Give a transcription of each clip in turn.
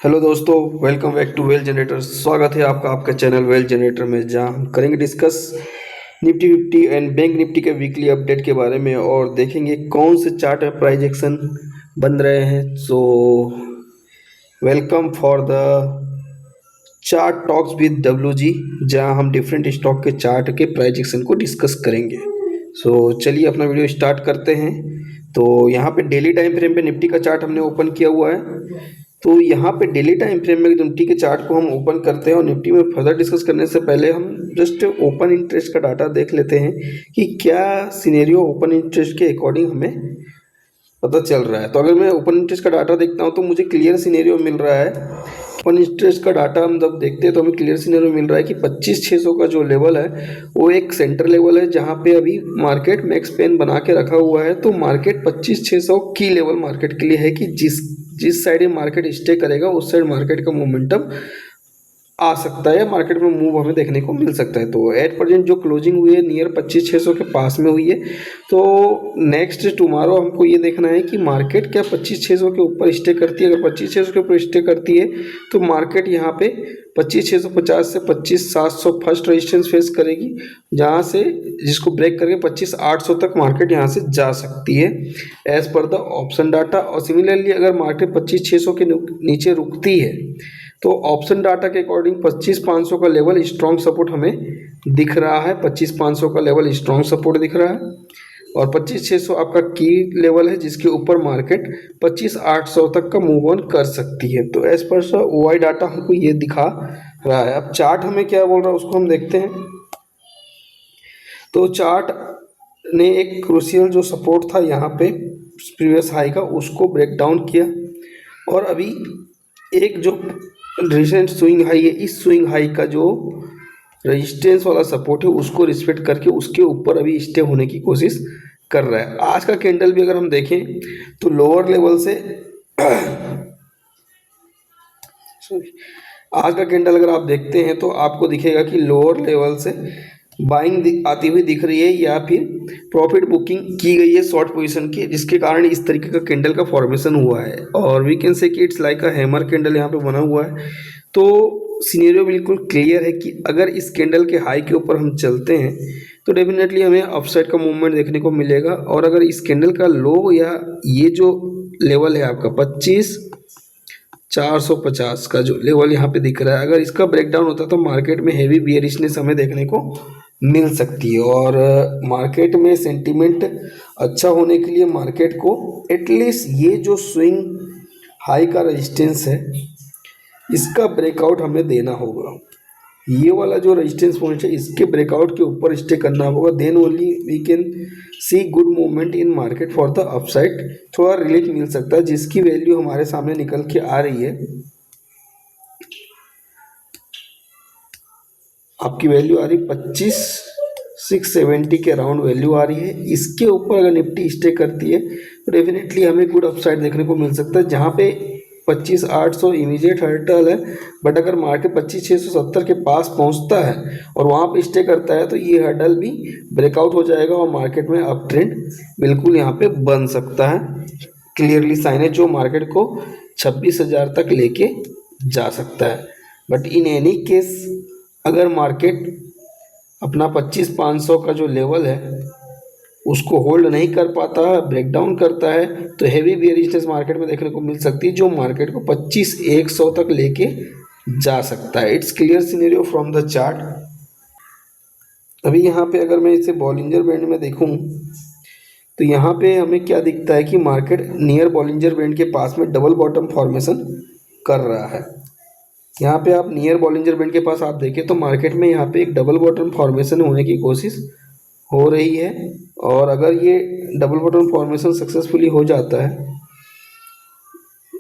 Hello दोस्तों, welcome back to well generator. स्वागत है आपका आपके चैनल वेल जनरेटर में, जहां हम करेंगे discuss Nifty 50 and bank Nifty के वीकली अपडेट के बारे में और देखेंगे कौन से चार्ट में प्राइस एक्शन बन रहे हैं। So welcome for the chart talks with WG, जहां हम डिफरेंट स्टॉक के चार्ट के प्राइस एक्शन को डिस्कस करेंगे। सो चलिए अपना वीडियो स्टार्ट करते हैं। तो यहाँ पे डेली टाइम फ्रेम पे निफ्टी का चार्ट हमने ओपन किया हुआ है। तो यहाँ पे डेली टाइम फ्रेम में निफ्टी के चार्ट को हम ओपन करते हैं और निफ्टी में फर्दर डिस्कस करने से पहले हम जस्ट ओपन इंटरेस्ट का डाटा देख लेते हैं कि क्या सिनेरियो ओपन इंटरेस्ट के अकॉर्डिंग हमें पता चल रहा है। तो अगर मैं ओपन इंटरेस्ट का डाटा देखता हूँ तो मुझे क्लियर सिनेरियो मिल रहा है। ओपन इंटरेस्ट का डाटा हम जब देखते हैं तो हमें क्लियर सिनेरियो मिल रहा है कि 25,600 का जो लेवल है वो एक सेंटर लेवल है, जहाँ पे अभी मार्केट मैक्स पेन बना के रखा हुआ है। तो मार्केट 25,600 की लेवल मार्केट के लिए है कि जिस साइड ये मार्केट स्टे करेगा उस साइड मार्केट का मोमेंटम आ सकता है, मार्केट में मूव हमें देखने को मिल सकता है। तो एट प्रेजेंट जो क्लोजिंग हुई है नियर 25,600 के पास में हुई है। तो नेक्स्ट टुमारो हमको ये देखना है कि मार्केट क्या 25,600 के ऊपर स्टे करती है। अगर 25,600 के ऊपर स्टे करती है तो मार्केट यहाँ पे 25,650 से 25,700 फर्स्ट रेजिस्टेंस फेस करेगी, जहाँ से जिसको ब्रेक करके 25,800 तक मार्केट यहाँ से जा सकती है as per the option data. और सिमिलरली अगर मार्केट 25,600 के नीचे रुकती है तो ऑप्शन डाटा के अकॉर्डिंग 25,500 का लेवल स्ट्रॉन्ग सपोर्ट हमें दिख रहा है। 25,500 का लेवल स्ट्रॉन्ग सपोर्ट दिख रहा है और 25,600 आपका की लेवल है, जिसके ऊपर मार्केट 25,800 तक का मूव ऑन कर सकती है। तो एज पर OI डाटा हमको ये दिखा रहा है। अब चार्ट हमें क्या बोल रहा है उसको हम देखते हैं। तो चार्ट ने एक क्रूशियल जो सपोर्ट था यहाँ पे प्रीवियस हाई का, उसको ब्रेक डाउन किया और अभी एक जो रिसेंट स्विंग हाई है, इस स्विंग हाई का जो रेजिस्टेंस वाला सपोर्ट है उसको रिस्पेक्ट करके उसके ऊपर अभी स्टे होने की कोशिश कर रहा है। आज का कैंडल भी अगर हम देखें तो लोअर लेवल से आज का कैंडल अगर आप देखते हैं तो आपको दिखेगा कि लोअर लेवल से बाइंग आती हुई दिख रही है या फिर प्रॉफिट बुकिंग की गई है शॉर्ट पोजीशन की, जिसके कारण इस तरीके का कैंडल का फॉर्मेशन हुआ है। और वी कैन से कि it's like a hammer candle यहाँ पे बना हुआ है। तो सिनेरियो बिल्कुल क्लियर है कि अगर इस कैंडल के हाई के ऊपर हम चलते हैं तो डेफिनेटली हमें अपसाइड का मूवमेंट देखने को मिलेगा। और अगर इस कैंडल का लो या ये जो लेवल है आपका 25,450 का जो लेवल यहाँ पे दिख रहा है, अगर इसका ब्रेकडाउन होता तो मार्केट में हेवी बियरिशनेस हमें देखने को मिल सकती है। और मार्केट में सेंटीमेंट अच्छा होने के लिए मार्केट को एटलीस्ट ये जो स्विंग हाई का रेजिस्टेंस है इसका ब्रेकआउट हमें देना होगा। ये वाला जो रेजिस्टेंस पॉइंट है इसके ब्रेकआउट के ऊपर स्टे करना होगा, then only we can see good movement in market for the upside. थोड़ा रिलीफ मिल सकता है, जिसकी वैल्यू हमारे सामने निकल के आ रही है। आपकी वैल्यू आ रही 25,670 के अराउंड वैल्यू आ रही है। इसके ऊपर अगर निफ्टी स्टे करती है तो डेफिनेटली हमें गुड अपसाइड देखने को मिल सकता है, जहाँ पे 25,800 इमीडिएट हर्टल है। बट अगर मार्केट 25,670 के पास पहुंचता है और वहां पे स्टे करता है तो ये हर्डल भी ब्रेकआउट हो जाएगा और मार्केट में अप ट्रेंड बिल्कुल यहाँ पे बन सकता है। क्लियरली साइन है जो मार्केट को 26,000 तक लेके जा सकता है। बट इन एनी केस अगर मार्केट अपना 25,500 का जो लेवल है उसको होल्ड नहीं कर पाता है, ब्रेकडाउन करता है, तो हेवी बियरिशनेस मार्केट में देखने को मिल सकती है जो मार्केट को 25,100 तक लेके जा सकता है। It's clear scenario from the chart. अभी यहाँ पे अगर मैं इसे बॉलिंजर बैंड में देखूँ तो यहाँ पे हमें क्या दिखता है कि मार्केट नियर बॉलिंजर बैंड के पास में डबल बॉटम फॉर्मेशन कर रहा है। यहाँ पे आप नियर बॉलिंजर बैंड के पास आप देखें तो मार्केट में यहाँ पे एक डबल बॉटम फॉर्मेशन होने की कोशिश हो रही है। और अगर ये डबल बॉटम फॉर्मेशन सक्सेसफुली हो जाता है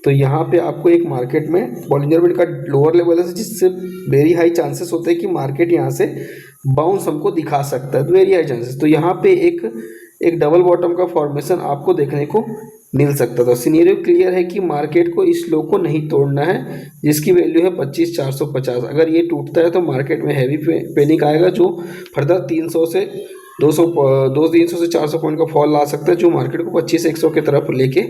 तो यहाँ पे आपको एक मार्केट में बॉलिंजर बैंड का लोअर लेवल है, जिससे वेरी हाई चांसेस होते हैं कि मार्केट यहाँ से बाउंस हमको दिखा सकता है, तो वेरी हाई चांसेस। तो यहाँ पे एक डबल बॉटम का फॉर्मेशन आपको देखने को मिल सकता था। सिनेरियो क्लियर है कि मार्केट को इस लो को नहीं तोड़ना है, जिसकी वैल्यू है 25,450। अगर ये टूटता है तो मार्केट में हैवी पैनिक आएगा जो फर्दर 300 से 300 से 400 पॉइंट का फॉल ला सकता है, जो मार्केट को 25,100 की तरफ लेके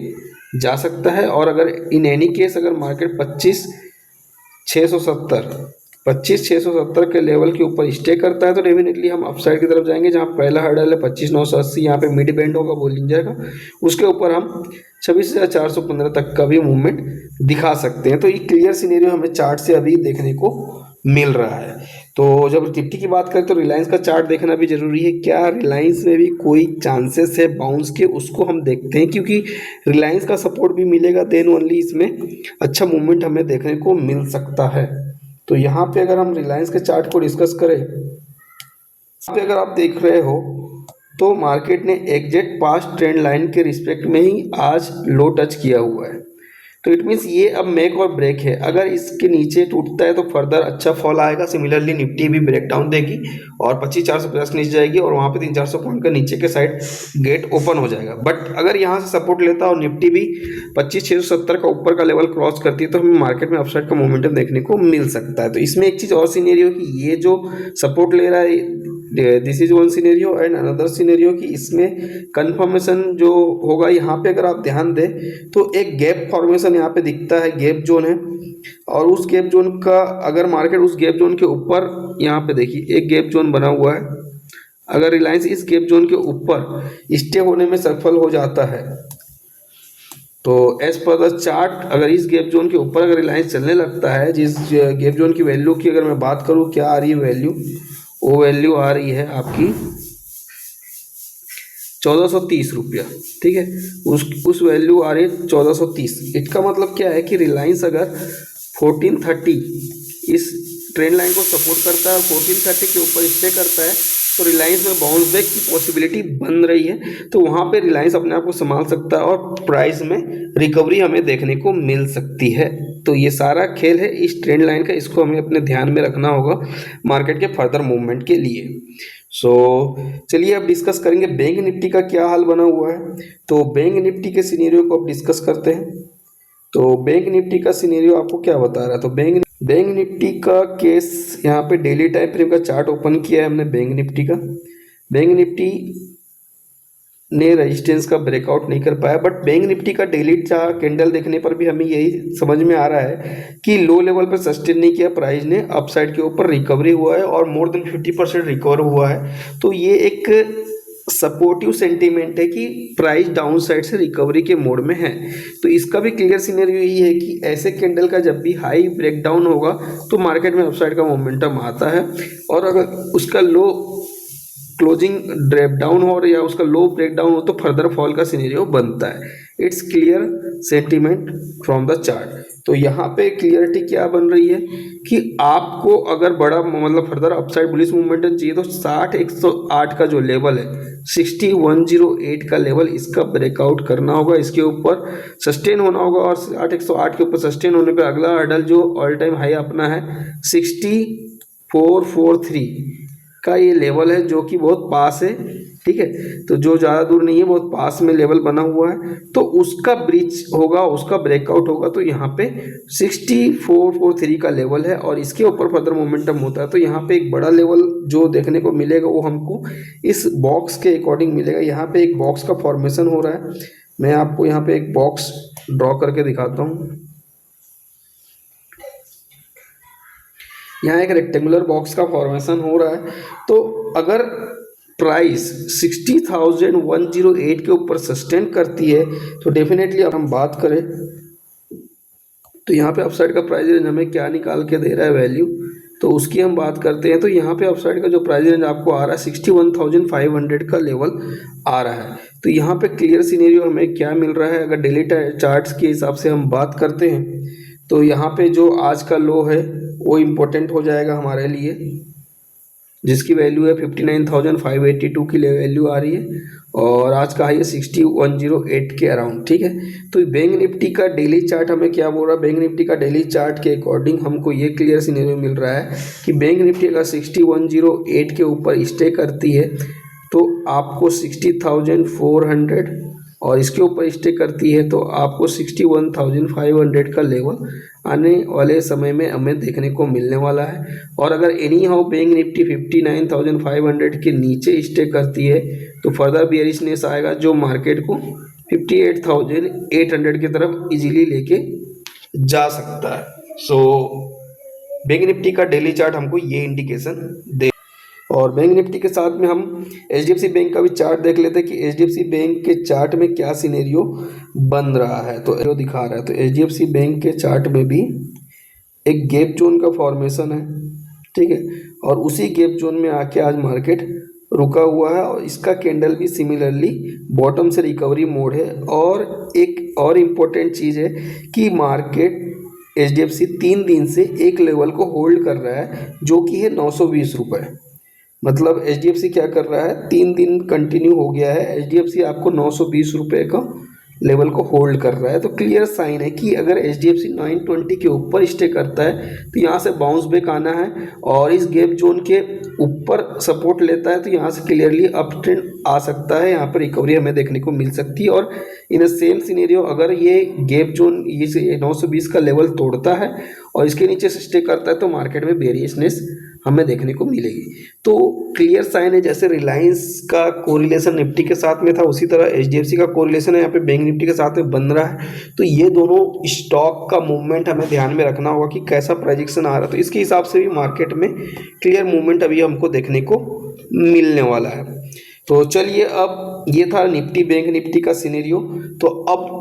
जा सकता है। और अगर इन एनी केस अगर मार्केट 25,670 के लेवल के ऊपर स्टे करता है तो डेफिनेटली हम अपसाइड की तरफ जाएंगे, जहां पहला हर्डल है 25,980, यहाँ पे मिड बैंड होगा बोलिंजर का, उसके ऊपर हम 26,415 तक का भी मूवमेंट दिखा सकते हैं। तो ये क्लियर सिनेरियो हमें चार्ट से अभी देखने को मिल रहा है। तो जब निफ्टी की बात करें तो रिलायंस का चार्ट देखना भी जरूरी है। क्या रिलायंस में भी कोई चांसेस है बाउंस के, उसको हम देखते हैं, क्योंकि रिलायंस का सपोर्ट भी मिलेगा देन ओनली इसमें अच्छा मूवमेंट हमें देखने को मिल सकता है। तो यहाँ पे अगर हम रिलायंस के चार्ट को डिस्कस करें, यहाँ पे अगर आप देख रहे हो तो मार्केट ने एग्जैक्ट पास्ट ट्रेंड लाइन के रिस्पेक्ट में ही आज लो टच किया हुआ है। तो इट मीन्स ये अब मेक और ब्रेक है। अगर इसके नीचे टूटता है तो फर्दर अच्छा फॉल आएगा। सिमिलरली निफ्टी भी ब्रेक डाउन देगी और 25,450 नीचे जाएगी और वहाँ पे 300-400 पॉइंट का नीचे के साइड गेट ओपन हो जाएगा। बट अगर यहाँ से सपोर्ट लेता है और निफ्टी भी 25,670 का ऊपर का लेवल क्रॉस करती है तो हमें मार्केट में अपसाइड का मोमेंटम देखने को मिल सकता है। तो इसमें एक चीज़ और सिनेरियो कि ये जो सपोर्ट ले रहा है, this is one scenario and another scenario कि इसमें कंफर्मेशन जो होगा, यहाँ पे अगर आप ध्यान दें तो एक गैप फॉर्मेशन यहाँ पे दिखता है, गैप जोन है। और उस गैप जोन का अगर मार्केट उस गैप जोन के ऊपर, यहाँ पे देखिए एक गैप जोन बना हुआ है, अगर रिलायंस इस गैप जोन के ऊपर स्टे होने में सफल हो जाता है तो एज पर द चार्ट अगर इस गैप जोन के ऊपर अगर रिलायंस चलने लगता है, जिस गैप जोन की वैल्यू की अगर मैं बात करूँ क्या आ रही है वैल्यू, वो वैल्यू आ रही है आपकी 1430 रुपया, ठीक है। उस वैल्यू आ रही है 1430। इसका मतलब क्या है कि रिलायंस अगर 1430 इस ट्रेंड लाइन को सपोर्ट करता है, 1430 के ऊपर स्टे करता है तो रिलायंस में बाउंस बैक की पॉसिबिलिटी बन रही है। तो वहाँ पे रिलायंस अपने आप को संभाल सकता है और प्राइस में रिकवरी हमें देखने को मिल सकती है। तो ये सारा खेल है इस ट्रेंड लाइन का, इसको हमें अपने ध्यान में रखना होगा मार्केट के फर्दर मूवमेंट के लिए। सो चलिए अब डिस्कस करेंगे बैंक निफ्टी का क्या हाल बना हुआ है। तो बैंक निफ्टी के सिनेरियो को अब डिस्कस करते हैं। तो बैंक निफ्टी का सिनेरियो आपको क्या बता रहा है, तो बैंक निफ्टी का केस यहाँ पे डेली टाइम फ्रेम का चार्ट ओपन किया है हमने बैंक निफ्टी का। बैंक निफ्टी ने रेजिस्टेंस का ब्रेकआउट नहीं कर पाया, बट बैंक निफ्टी का डेली कैंडल देखने पर भी हमें यही समझ में आ रहा है कि लो लेवल पर सस्टेन नहीं किया, प्राइस ने अपसाइड के ऊपर रिकवरी हुआ है और मोर देन 50% रिकवर हुआ है। तो ये एक सपोर्टिव सेंटीमेंट है कि प्राइस डाउन साइड से रिकवरी के मोड में है। तो इसका भी क्लियर सिनेरियो यही है कि ऐसे कैंडल का जब भी हाई ब्रेकडाउन होगा तो मार्केट में अपसाइड का मोमेंटम आता है, और अगर उसका लो क्लोजिंग ड्रैप डाउन हो या उसका लो ब्रेक डाउन हो तो फर्दर फॉल का सिनेरियो बनता है। It's clear sentiment from the chart. तो यहाँ पे क्लियरिटी क्या बन रही है कि आपको अगर बड़ा मतलब फर्दर अपसाइड बुलिश मूवमेंट चाहिए तो 60-108 का जो लेवल है 60-108 का लेवल, इसका ब्रेकआउट करना होगा, इसके ऊपर सस्टेन होना होगा। और 60-108 के ऊपर सस्टेन होने पे अगला हर्डल जो ऑल टाइम हाई अपना है 6443 का ये लेवल है जो कि बहुत पास है, ठीक है। तो जो ज़्यादा दूर नहीं है, बहुत पास में लेवल बना हुआ है, तो उसका ब्रीच होगा, उसका ब्रेकआउट होगा। तो यहाँ पे 6443 का लेवल है और इसके ऊपर फर्दर मोमेंटम होता है। तो यहाँ पे एक बड़ा लेवल जो देखने को मिलेगा वो हमको इस बॉक्स के अकॉर्डिंग मिलेगा। यहाँ पे एक बॉक्स का फॉर्मेशन हो रहा है, मैं आपको यहाँ पे एक बॉक्स ड्रॉ करके दिखाता हूँ। यहाँ एक रेक्टेंगुलर बॉक्स का फॉर्मेशन हो रहा है। तो अगर प्राइस 60,108 के ऊपर सस्टेन करती है तो डेफिनेटली अब हम बात करें तो यहाँ पे अपसाइड का प्राइस रेंज हमें क्या निकाल के दे रहा है वैल्यू, तो उसकी हम बात करते हैं। तो यहाँ पे अपसाइड का जो प्राइस रेंज आपको आ रहा है 61,500 का लेवल आ रहा है। तो यहाँ पे क्लियर सिनेरियो हमें क्या मिल रहा है, अगर डेली चार्ट्स के हिसाब से हम बात करते हैं तो यहाँ पे जो आज का लो है वो इम्पोर्टेंट हो जाएगा हमारे लिए, जिसकी वैल्यू है 59,582 की वैल्यू आ रही है और आज का हाई है 60,108 के अराउंड, ठीक है। तो बैंक निफ्टी का डेली चार्ट हमें क्या बोल रहा है, बैंक निफ्टी का डेली चार्ट के अकॉर्डिंग हमको ये क्लियर सिनेरियो मिल रहा है कि बैंक निफ्टी अगर 60,108 के ऊपर स्टे करती है तो आपको 60,400 और इसके ऊपर स्टे करती है तो आपको 61,500 का लेवल आने वाले समय में हमें देखने को मिलने वाला है। और अगर एनी हाउ बैंक निफ्टी 59,500 के नीचे स्टे करती है तो फर्दर बियरिशनेस आएगा जो मार्केट को 58,800 की तरफ इजीली लेके जा सकता है। सो बैंक निफ्टी का डेली चार्ट हमको ये इंडिकेशन दे। और बैंक निफ्टी के साथ में हम एचडीएफसी बैंक का भी चार्ट देख लेते हैं कि एचडीएफसी बैंक के चार्ट में क्या सिनेरियो बन रहा है। तो जो दिखा रहा है, तो एचडीएफसी बैंक के चार्ट में भी एक गैप जोन का फॉर्मेशन है, ठीक है, और उसी गैप जोन में आके आज मार्केट रुका हुआ है और इसका कैंडल भी सिमिलरली बॉटम से रिकवरी मोड है। और एक और इम्पोर्टेंट चीज़ है कि मार्केट एचडीएफसी 3 दिन से एक लेवल को होल्ड कर रहा है जो कि है 920 रुपये। मतलब एचडीएफसी क्या कर रहा है, 3 दिन कंटिन्यू हो गया है, एचडीएफसी आपको 920 रुपये का लेवल को होल्ड कर रहा है। तो क्लियर साइन है कि अगर एचडीएफसी 920 के ऊपर स्टे करता है तो यहाँ से बाउंस बैक आना है, और इस गैप जोन के ऊपर सपोर्ट लेता है तो यहाँ से क्लियरली अप ट्रेंड आ सकता है, यहाँ पर रिकवरी हमें देखने को मिल सकती है। और इन सेम सिनेरियो अगर ये गैप जोन ये 920 का लेवल तोड़ता है और इसके नीचे से स्टे करता है तो मार्केट में बेरियसनेस हमें देखने को मिलेगी। तो क्लियर साइन है, जैसे रिलायंस का कोरिलेशन निफ्टी के साथ में था उसी तरह एचडीएफसी का कोरिलेशन है यहाँ पे बैंक निफ्टी के साथ में बन रहा है। तो ये दोनों स्टॉक का मूवमेंट हमें ध्यान में रखना होगा कि कैसा प्रोजेक्शन आ रहा है, तो इसके हिसाब से भी मार्केट में क्लियर मूवमेंट अभी हमको देखने को मिलने वाला है। तो चलिए, अब ये था निफ्टी बैंक निफ्टी का सिनेरियो। तो अब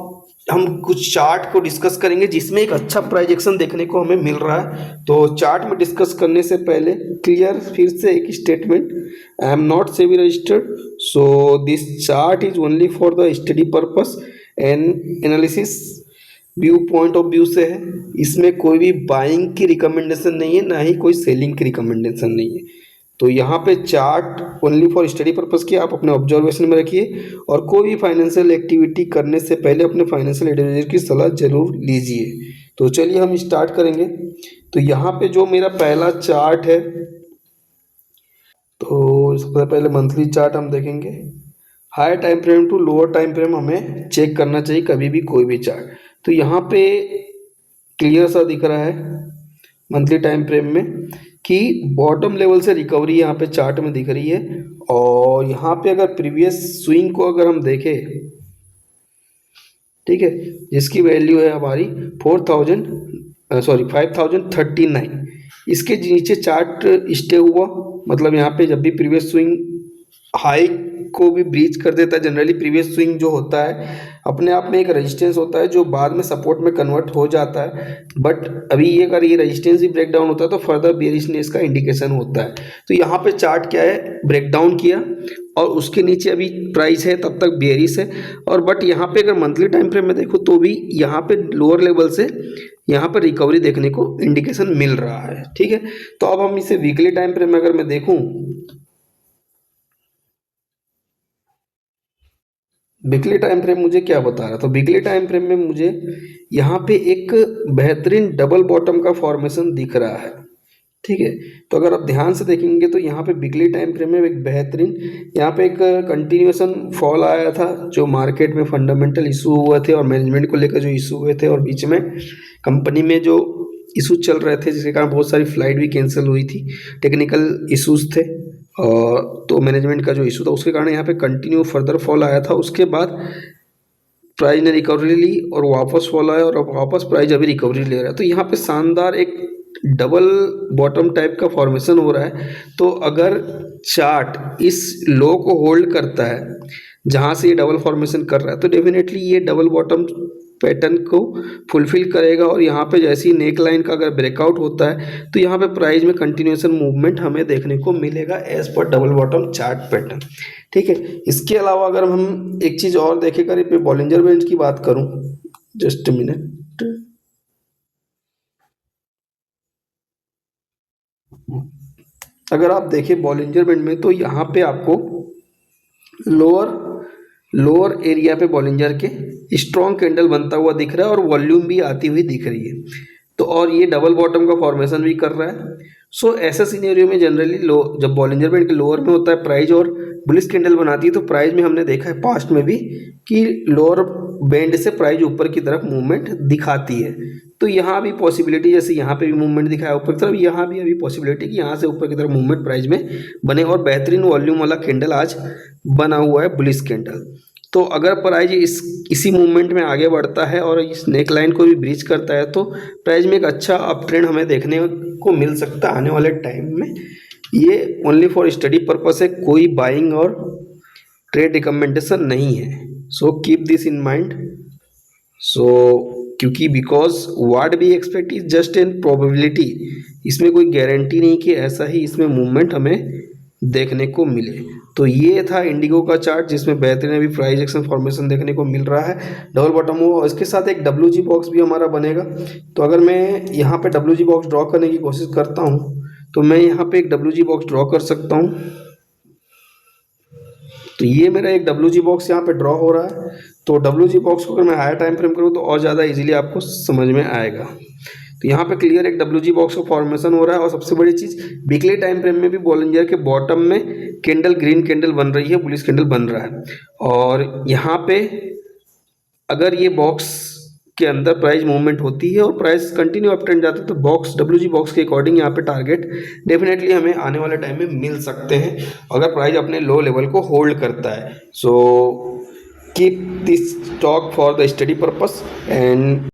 हम कुछ चार्ट को डिस्कस करेंगे जिसमें एक अच्छा प्राइस एक्शन देखने को हमें मिल रहा है। तो चार्ट में डिस्कस करने से पहले क्लियर फिर से एक statement, I am not SEBI registered, so this chart is only for the study purpose and analysis view point of view से है। इसमें कोई भी बाइंग की रिकमेंडेशन नहीं है, ना ही कोई सेलिंग की रिकमेंडेशन नहीं है। तो यहाँ पे chart only for study purpose की आप अपने ऑब्जर्वेशन में रखिए, और कोई भी फाइनेंशियल एक्टिविटी करने से पहले अपने फाइनेंशियल एडवाइजर की सलाह जरूर लीजिए। तो चलिए हम स्टार्ट करेंगे। तो यहाँ पे जो मेरा पहला चार्ट है, तो सबसे पहले मंथली चार्ट हम देखेंगे। Higher time frame to lower time frame हमें चेक करना चाहिए कभी भी कोई भी चार्ट। तो यहाँ पे क्लियर सा दिख रहा है मंथली टाइम फ्रेम में कि बॉटम लेवल से रिकवरी यहाँ पे चार्ट में दिख रही है। और यहाँ पे अगर प्रीवियस स्विंग को अगर हम देखें, ठीक है, जिसकी वैल्यू है हमारी 5039, इसके नीचे चार्ट स्टे हुआ। मतलब यहाँ पे जब भी प्रीवियस स्विंग हाई को भी ब्रीच कर देता है, जनरली प्रीवियस स्विंग जो होता है अपने आप में एक रेजिस्टेंस होता है जो बाद में सपोर्ट में कन्वर्ट हो जाता है। बट अभी ये अगर ये रेजिस्टेंस ही ब्रेक डाउन होता है तो फर्दर बेरिशनेस का इंडिकेशन होता है। तो यहाँ पे चार्ट क्या है, ब्रेक डाउन किया और उसके नीचे अभी प्राइस है तब तक बेरिश है। और बट यहाँ पे अगर मंथली टाइम फ्रेम में देखो तो भी यहाँ पे लोअर लेवल से यहाँ पर रिकवरी देखने को इंडिकेशन मिल रहा है, ठीक है। तो अब हम इसे वीकली टाइम फ्रेम में अगर मैं देखूँ, वीकली टाइम फ्रेम मुझे क्या बता रहा है, तो वीकली टाइम फ्रेम में मुझे यहाँ पे एक बेहतरीन डबल बॉटम का फॉर्मेशन दिख रहा है, ठीक है। तो अगर आप ध्यान से देखेंगे तो यहाँ पे वीकली टाइम फ्रेम में एक बेहतरीन यहाँ पे एक कंटिन्यूएशन फॉल आया था, जो मार्केट में फंडामेंटल इशू हुए थे और मैनेजमेंट को लेकर जो इशू हुए थे, और बीच में कंपनी में जो इशू चल रहे थे जिसके कारण बहुत सारी फ्लाइट भी कैंसिल हुई थी, टेक्निकल इशूज़ थे। और तो मैनेजमेंट का जो इशू था उसके कारण यहाँ पे कंटिन्यू फर्दर फॉल आया था। उसके बाद प्राइस ने रिकवरी ली और वापस फॉल आया, और अब वापस प्राइस अभी रिकवरी ले रहा है। तो यहाँ पे शानदार एक डबल बॉटम टाइप का फॉर्मेशन हो रहा है। तो अगर चार्ट इस लो को होल्ड करता है जहाँ से ये डबल फॉर्मेशन कर रहा है, तो डेफिनेटली ये डबल बॉटम पैटर्न को फुलफिल करेगा। और यहाँ पे जैसी नेक लाइन का अगर ब्रेकआउट होता है तो यहाँ पे प्राइस में कंटिन्यूएशन मूवमेंट हमें देखने को मिलेगा as per double bottom chart pattern, ठीक है। इसके अलावा अगर हम एक चीज़ और देखें, अगर पे बॉलिंजर बैंड की बात करूँ, जस्ट मिनट, अगर आप देखें बॉलिंजर बैंड में तो यहाँ पे आपको लोअर एरिया पे बॉलिंजर के स्ट्रॉन्ग कैंडल बनता हुआ दिख रहा है और वॉल्यूम भी आती हुई दिख रही है। तो और ये डबल बॉटम का फॉर्मेशन भी कर रहा है। सो ऐसा सिनेरियो में जनरली जब बॉलिंजर बैंड के लोअर में होता है प्राइस और बुलिश कैंडल बनाती है, तो प्राइस में हमने देखा है पास्ट में भी कि लोअर बैंड से प्राइस ऊपर की तरफ मूवमेंट दिखाती है। तो यहाँ भी पॉसिबिलिटी, जैसे यहाँ पे भी मूवमेंट दिखाया ऊपर की तरफ, यहाँ भी अभी पॉसिबिलिटी कि यहाँ से ऊपर की तरफ मूवमेंट प्राइस में बने, और बेहतरीन वॉल्यूम वाला कैंडल आज बना हुआ है बुलिश कैंडल। तो अगर प्राइस इसी मूवमेंट में आगे बढ़ता है और इस नेक लाइन को भी ब्रीच करता है तो प्राइस में एक अच्छा अप ट्रेंड हमें देखने को मिल सकता है आने वाले टाइम में। ये ओनली फॉर स्टडी पर्पस है, कोई बाइंग और ट्रेड रिकमेंडेशन नहीं है। So keep this in mind. क्योंकि because what we expect is just an probability, इसमें कोई गारंटी नहीं कि ऐसा ही इसमें मूवमेंट हमें देखने को मिले। तो ये था इंडिगो का चार्ट जिसमें बेहतरीन अभी प्राइस एक्शन फॉर्मेशन देखने को मिल रहा है, डबल बॉटम हो, और इसके साथ एक WG बॉक्स भी हमारा बनेगा। तो अगर मैं यहाँ पे WG बॉक्स ड्रॉ करने की कोशिश करता हूँ तो मैं यहाँ पे एक WG बॉक्स ड्रॉ कर सकता हूँ। तो ये मेरा एक WG बॉक्स यहाँ पे ड्रॉ हो रहा है। तो WG बॉक्स को अगर मैं हायर टाइम फ्रेम करूँ तो और ज़्यादा इजीली आपको समझ में आएगा। तो यहाँ पे क्लियर एक WG बॉक्स का फॉर्मेशन हो रहा है। और सबसे बड़ी चीज़, वीकली टाइम फ्रेम में भी बॉलिंजर के बॉटम में कैंडल, ग्रीन कैंडल बन रही है, बुलिश कैंडल बन रहा है। और यहाँ पे अगर ये बॉक्स के अंदर प्राइस मूवमेंट होती है और प्राइस कंटिन्यू अप ट्रेंड जाता है तो बॉक्स, WG बॉक्स के अकॉर्डिंग यहाँ पे टारगेट डेफिनेटली हमें आने वाले टाइम में मिल सकते हैं अगर प्राइस अपने लो लेवल को होल्ड करता है। So keep this stock for the study purpose and